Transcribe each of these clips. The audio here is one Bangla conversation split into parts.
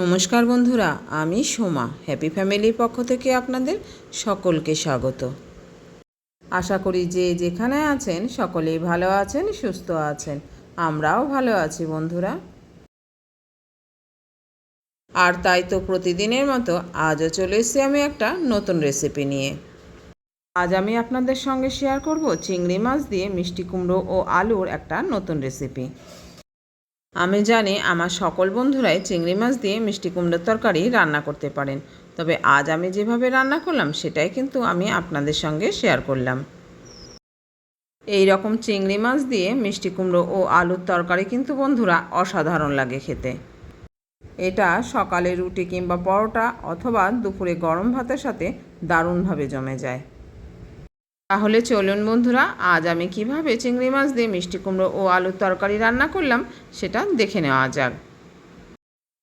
নমস্কার বন্ধুরা, আমি সোমা হ্যাপি ফ্যামিলির পক্ষ থেকে আপনাদের সকলকে স্বাগত। আশা করি যে যেখানে আছেন সকলেই ভালো আছেন, সুস্থ আছেন। আমরাও ভালো আছি বন্ধুরা। আর তাই তো প্রতিদিনের মতো আজও চলে এসেছি আমি একটা নতুন রেসিপি নিয়ে। আজ আমি আপনাদের সঙ্গে শেয়ার করব চিংড়ি মাছ দিয়ে মিষ্টি কুমড়ো ও আলুর একটা নতুন রেসিপি। আমি জানি আমার সকল বন্ধুরাই চিংড়ি মাছ দিয়ে মিষ্টি কুমড়োর তরকারি রান্না করতে পারেন, তবে আজ আমি যেভাবে রান্না করলাম সেটাই কিন্তু আমি আপনাদের সঙ্গে শেয়ার করলাম। এই রকম চিংড়ি মাছ দিয়ে মিষ্টি কুমড়ো ও আলুর তরকারি কিন্তু বন্ধুরা অসাধারণ লাগে খেতে। এটা সকালে রুটি কিংবা পরোটা অথবা দুপুরে গরম ভাতের সাথে দারুণভাবে জমে যায়। তাহলে চলুন বন্ধুরা, আজ আমি কিভাবে চিংড়ি মাছ দিয়ে মিষ্টি কুমড়ো ও আলুর তরকারি রান্না করলাম সেটা দেখে নেওয়া যাক।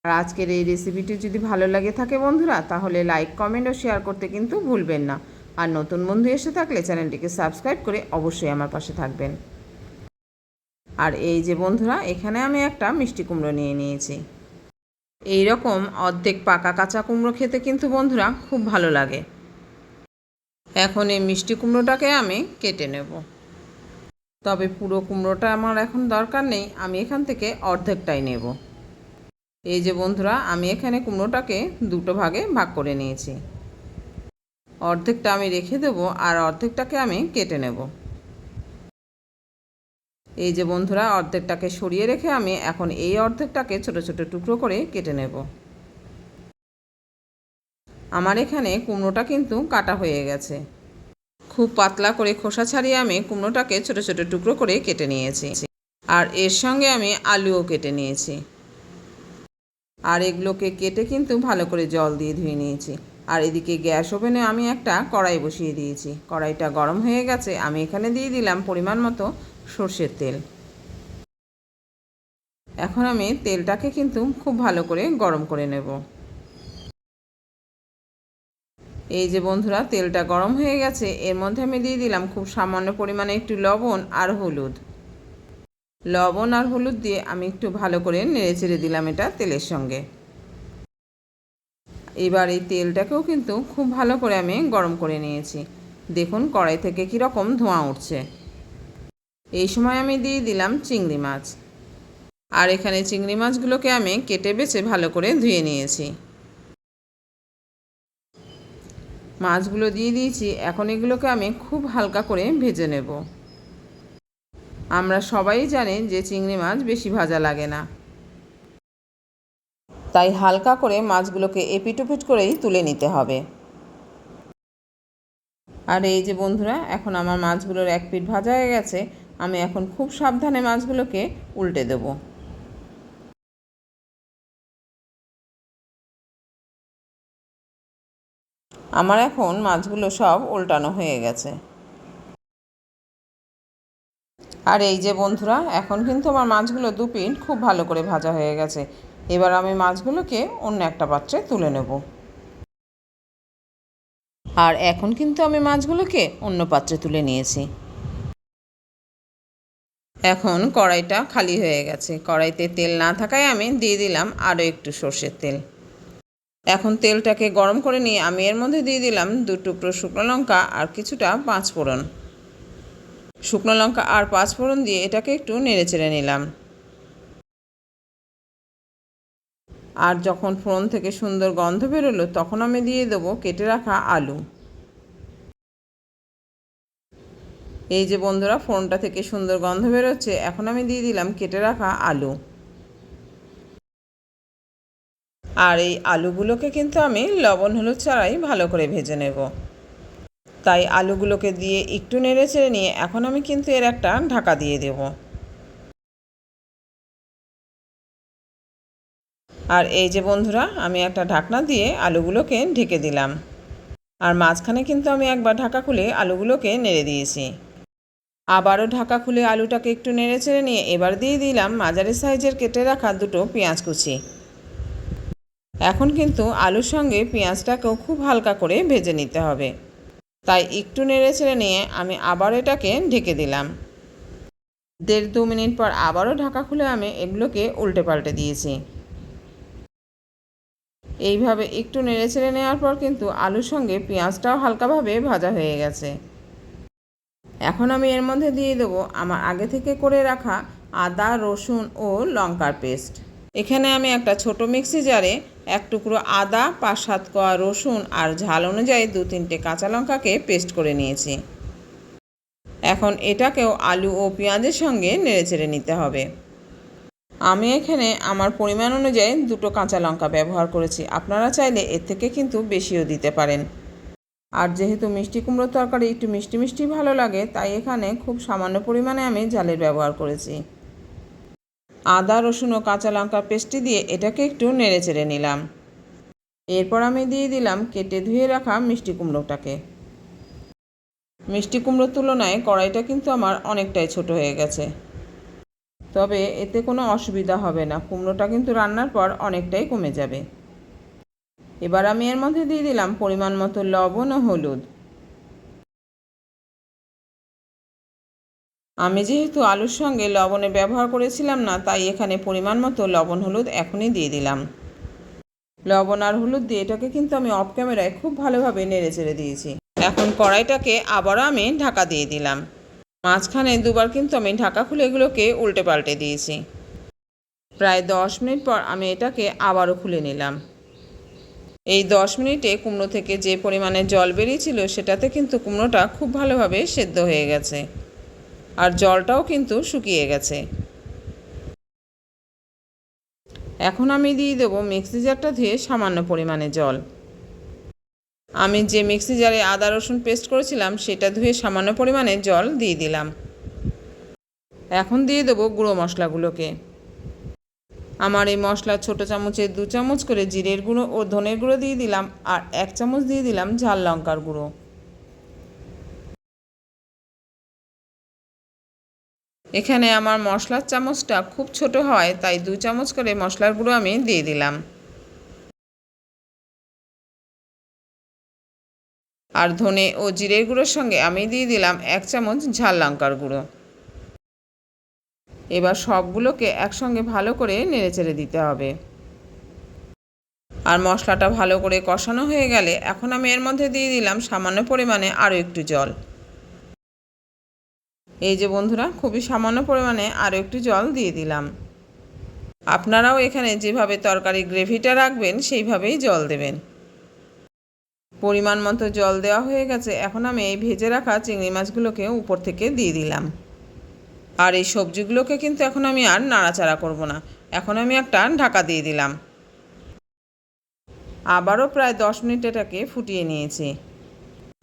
আর আজকের এই রেসিপিটি যদি ভালো লাগে থাকে বন্ধুরা, তাহলে লাইক, কমেন্ট ও শেয়ার করতে কিন্তু ভুলবেন না। আর নতুন বন্ধু এসে থাকলে চ্যানেলটিকে সাবস্ক্রাইব করে অবশ্যই আমার পাশে থাকবেন। আর এই যে বন্ধুরা, এখানে আমি একটা মিষ্টি কুমড়ো নিয়ে নিয়েছি। এই রকম অর্ধেক পাকা কাঁচা কুমড়ো খেতে কিন্তু বন্ধুরা খুব ভালো লাগে। এখন এই মিষ্টি কুমড়োটাকে আমি কেটে নেব, তবে পুরো কুমড়োটা আমার এখন দরকার নেই, আমি এখান থেকে অর্ধেকটাই নেব। এই যে বন্ধুরা, আমি এখানে কুমড়োটাকে দুটো ভাগে ভাগ করে নিয়েছি। অর্ধেকটা আমি রেখে দেব আর অর্ধেকটাকে আমি কেটে নেব। এই যে বন্ধুরা, অর্ধেকটাকে সরিয়ে রেখে আমি এখন এই অর্ধেকটাকে ছোট ছোট টুকরো করে কেটে নেব। আমার এখানে কুমড়োটা কিন্তু কাটা হয়ে গেছে। খুব পাতলা করে খোসা ছাড়িয়ে আমি কুমড়োটাকে ছোট ছোট টুকরো করে কেটে নিয়েছি। আর এর সঙ্গে আমি আলুও কেটে নিয়েছি। আর এগুলোকে কেটে কিন্তু ভালো করে জল দিয়ে ধুয়ে নিয়েছি। আর এদিকে গ্যাস ওভেনে আমি একটা কড়াই বসিয়ে দিয়েছি। কড়াইটা গরম হয়ে গেছে, আমি এখানে দিয়ে দিলাম পরিমাণ মতো সর্ষের তেল। এখন আমি তেলটাকে কিন্তু খুব ভালো করে গরম করে নেব। এই যে বন্ধুরা, তেলটা গরম হয়ে গেছে, এর মধ্যে আমি দিয়ে দিলাম খুব সামান্য পরিমাণে একটু লবণ আর হলুদ। লবণ আর হলুদ দিয়ে আমি একটু ভালো করে নেড়ে চেড়ে দিলাম এটা তেলের সঙ্গে। এবার এই তেলটাকেও কিন্তু খুব ভালো করে আমি গরম করে নিয়েছি। দেখুন কড়াই থেকে কীরকম ধোঁয়া উঠছে। এই সময় আমি দিয়ে দিলাম চিংড়ি মাছ। আর এখানে চিংড়ি মাছগুলোকে আমি কেটে বেছে ভালো করে ধুয়ে নিয়েছি। মাছগুলো দিয়ে দিয়েছি, এখন এগুলোকে আমি খুব হালকা করে ভেজে নেব। আমরা সবাই জানি যে চিংড়ি মাছ বেশি ভাজা লাগে না, তাই হালকা করে মাছগুলোকে এপিট ওপিট করেই তুলে নিতে হবে। আর এই যে বন্ধুরা, এখন আমার মাছগুলোর এক পিঠ ভাজা হয়ে গেছে, আমি এখন খুব সাবধানে মাছগুলোকে উল্টে দেব। আমার এখন মাছগুলো সব উল্টানো হয়ে গেছে। আর এই যে বন্ধুরা, এখন কিন্তু আমার মাছগুলো দু পিঠ খুব ভালো করে ভাজা হয়ে গেছে। এবার আমি মাছগুলোকে অন্য একটা পাত্রে তুলে নেব। আর এখন কিন্তু আমি মাছগুলোকে অন্য পাত্রে তুলে নিয়েছি। এখন কড়াইটা খালি হয়ে গেছে। কড়াইতে তেল না থাকায় আমি দিয়ে দিলাম আরও একটু সর্ষের তেল। এখন তেলটাকে গরম করে নিয়ে আমি এর মধ্যে দিয়ে দিলাম 2 টুকরো শুকনো লঙ্কা আর কিছুটা পাঁচফোড়ন। শুকনো লঙ্কা আর পাঁচফোড়ন দিয়ে এটাকে একটু নেড়ে চেড়ে নিলাম। আর যখন ফোড়ন থেকে সুন্দর গন্ধ বেরোলো, তখন আমি দিয়ে দেবো কেটে রাখা আলু। এই যে বন্ধুরা, ফোড়নটা থেকে সুন্দর গন্ধ বেরোচ্ছে, এখন আমি দিয়ে দিলাম কেটে রাখা আলু। আর এই আলুগুলোকে কিন্তু আমি লবণ হলুদ ছাড়াই ভালো করে ভেজে নেব। তাই আলুগুলোকে দিয়ে একটু নেড়ে চেড়ে নিয়ে এখন আমি কিন্তু এর একটা ঢাকা দিয়ে দেব। আর এই যে বন্ধুরা, আমি একটা ঢাকনা দিয়ে আলুগুলোকে ঢেকে দিলাম। আর মাঝখানে কিন্তু আমি একবার ঢাকা খুলে আলুগুলোকে নেড়ে দিয়েছি। আবারও ঢাকা খুলে আলুটাকে একটু নেড়ে চেড়ে নিয়ে এবার দিয়ে দিলাম মাঝারি সাইজের কেটে রাখা দুটো পেঁয়াজ কুচি। এখন কিন্তু আলুর সঙ্গে পেঁয়াজটাকেও খুব হালকা করে ভেজে নিতে হবে, তাই একটু নেড়ে চেড়ে নিয়ে আমি আবার এটাকে ঢেকে দিলাম। 1.5-2 মিনিট পর আবারও ঢাকা খুলে আমি এগুলোকে উল্টে পাল্টে দিয়েছি। এইভাবে একটু নেড়েচেড়ে নেওয়ার পর কিন্তু আলুর সঙ্গে পেঁয়াজটাও হালকাভাবে ভাজা হয়ে গেছে। এখন আমি এর মধ্যে দিয়ে দেবো আমার আগে থেকে করে রাখা আদা, রসুন ও লঙ্কার পেস্ট। এখানে আমি একটা ছোট মিক্সি জারে 1 টুকরো আদা, 5-7 কোয়া রসুন আর ঝাল অনুযায়ী 2-3টে কাঁচা লঙ্কাকে পেস্ট করে নিয়েছি। এখন এটাকেও আলু ও পেঁয়াজের সঙ্গে নেড়েচেড়ে নিতে হবে। আমি এখানে আমার পরিমাণ অনুযায়ী 2টো কাঁচা লঙ্কা ব্যবহার করেছি, আপনারা চাইলে এর থেকে কিন্তু বেশিও দিতে পারেন। আর যেহেতু মিষ্টি কুমড়োর তরকারি একটু মিষ্টি মিষ্টি ভালো লাগে, তাই এখানে খুব সামান্য পরিমাণে আমি ঝালের ব্যবহার করেছি। আদা, রসুন ও কাঁচা লঙ্কার পেস্টটি দিয়ে এটাকে একটু নেড়েচেড়ে নিলাম। এরপর আমি দিয়ে দিলাম কেটে ধুয়ে রাখা মিষ্টি কুমড়োটাকে। মিষ্টি কুমড়োর তুলনায় কড়াইটা কিন্তু আমার অনেকটাই ছোট হয়ে গেছে, তবে এতে কোনো অসুবিধা হবে না, কুমড়োটা কিন্তু রান্নার পর অনেকটাই কমে যাবে। এবার আমি এর মধ্যে দিয়ে দিলাম পরিমাণ মতো লবণ ও হলুদ। আমি যেহেতু আলুর সঙ্গে লবণের ব্যবহার করেছিলাম না, তাই এখানে পরিমাণ মতো লবণ হলুদ এখনই দিয়ে দিলাম। লবণ আর হলুদ দিয়ে এটাকে কিন্তু আমি অফ ক্যামেরায় খুব ভালোভাবে নেড়েচেড়ে দিয়েছি। এখন কড়াইটাকে আবারও আমি ঢাকা দিয়ে দিলাম। মাঝখানে দুবার কিন্তু আমি ঢাকা খুলে এগুলোকে উল্টে পাল্টে দিয়েছি। প্রায় 10 মিনিট পর আমি এটাকে আবারও খুলে নিলাম। এই 10 মিনিটে কুমড়ো থেকে যে পরিমাণে জল বেরিয়েছিল সেটাতে কিন্তু কুমড়োটা খুব ভালোভাবে সেদ্ধ হয়ে গেছে, আর জলটাও কিন্তু শুকিয়ে গেছে। এখন আমি দিয়ে দেবো মিক্সি জারটা ধুয়ে সামান্য পরিমাণে জল। আমি যে মিক্সি জারে আদা রসুন পেস্ট করেছিলাম সেটা ধুয়ে সামান্য পরিমাণে জল দিয়ে দিলাম। এখন দিয়ে দেবো গুঁড়ো মশলাগুলোকে। আমার এই মশলা ছোটো চামচে 2 চামচ করে জিরের গুঁড়ো ও ধনের গুঁড়ো দিয়ে দিলাম, আর 1 চামচ দিয়ে দিলাম ঝাল লঙ্কার গুঁড়ো। এখানে আমার মশলার চামচটা খুব ছোট হয়, তাই 2 চামচ করে মশলার গুঁড়ো আমি দিয়ে দিলাম। আর ধনে ও জিরের গুঁড়োর সঙ্গে আমি দিয়ে দিলাম 1 চামচ ঝাল লঙ্কার গুঁড়ো। এবার সবগুলোকে একসঙ্গে ভালো করে নেড়েচেড়ে দিতে হবে। আর মশলাটা ভালো করে কষানো হয়ে গেলে এখন আমি এর মধ্যে দিয়ে দিলাম সামান্য পরিমাণে আরও একটু জল। এই যে বন্ধুরা, খুবই সামান্য পরিমাণে আরও একটু জল দিয়ে দিলাম। আপনারাও এখানে যেভাবে তরকারি গ্রেভিটা রাখবেন সেইভাবেই জল দেবেন। পরিমাণ মতো জল দেওয়া হয়ে গেছে। এখন আমি এই ভেজে রাখা চিংড়ি মাছগুলোকে উপর থেকে দিয়ে দিলাম। আর এই সবজিগুলোকে কিন্তু এখন আমি আর নাড়াচাড়া করব না, এখন আমি একটা ঢাকা দিয়ে দিলাম। আবারও প্রায় 10 মিনিট এটাকে ফুটিয়ে নিয়েছি।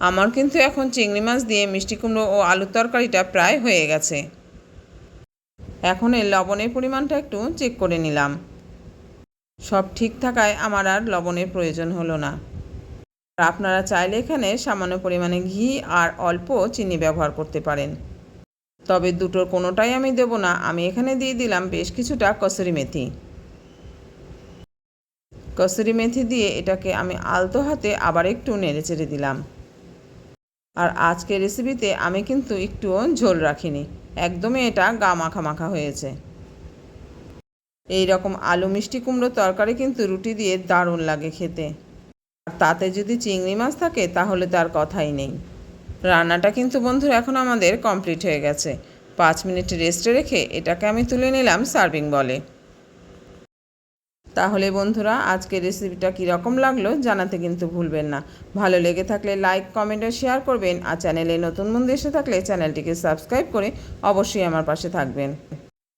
আমার কিন্তু এখন চিংড়ি মাছ দিয়ে মিষ্টি কুমড়ো ও আলুর তরকারিটা প্রায় হয়ে গেছে। এখন এর লবণের পরিমাণটা একটু চেক করে নিলাম। সব ঠিক থাকায় আমার আর লবণের প্রয়োজন হলো না। আপনারা চাইলে এখানে সামান্য পরিমাণে ঘি আর অল্প চিনি ব্যবহার করতে পারেন, তবে দুটোর কোনোটাই আমি দেব না। আমি এখানে দিয়ে দিলাম বেশ কিছুটা কসুরি মেথি। কসুরি মেথি দিয়ে এটাকে আমি আলতো হাতে আবার একটু নেড়েচেড়ে দিলাম। আর আজকের রেসিপিতে আমি কিন্তু একটুও ঝোল রাখিনি, একদমই এটা গা মাখা মাখা হয়েছে। এই রকম আলু মিষ্টি কুমড়ো তরকারি কিন্তু রুটি দিয়ে দারুণ লাগে খেতে, আর তাতে যদি চিংড়ি মাছ থাকে তাহলে তার কথাই নেই। রান্নাটা কিন্তু বন্ধুরা এখন আমাদের কমপ্লিট হয়ে গেছে। 5 মিনিট রেস্টে রেখে এটাকে আমি তুলে নিলাম সার্ভিং বলে। তাহলে বন্ধুরা, আজকের রেসিপিটা কীরকম লাগলো জানাতে কিন্তু ভুলবেন না। ভালো লেগে থাকলে লাইক, কমেন্ট ও শেয়ার করবেন। আর চ্যানেলে নতুন বন্ধু এসে থাকলে চ্যানেলটিকে সাবস্ক্রাইব করে অবশ্যই আমার পাশে থাকবেন।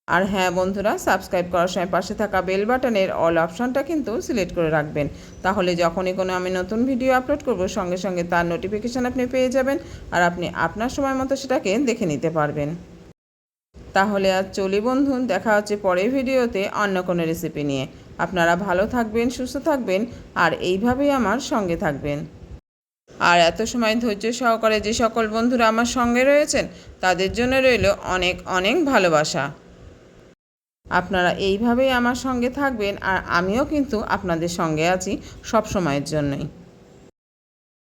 আর হ্যাঁ বন্ধুরা, সাবস্ক্রাইব করার সময় পাশে থাকা বেল বাটনের অল অপশানটা কিন্তু সিলেক্ট করে রাখবেন, তাহলে যখনই কোনো আমি নতুন ভিডিও আপলোড করব সঙ্গে সঙ্গে তার নোটিফিকেশান আপনি পেয়ে যাবেন, আর আপনি আপনার সময় মতো সেটাকে দেখে নিতে পারবেন। তাহলে আজ চলি বন্ধু, দেখা হচ্ছে পরের ভিডিওতে অন্য কোনো রেসিপি নিয়ে। আপনারা ভালো থাকবেন, সুস্থ থাকবেন, আর এইভাবেই আমার সঙ্গে থাকবেন। আর এত সময় ধৈর্য সহকারে যে সকল বন্ধুরা আমার সঙ্গে রয়েছেন তাদের জন্য রইল অনেক অনেক ভালোবাসা। আপনারা এইভাবেই আমার সঙ্গে থাকবেন, আর আমিও কিন্তু আপনাদের সঙ্গে আছি সব সময়ের জন্যই।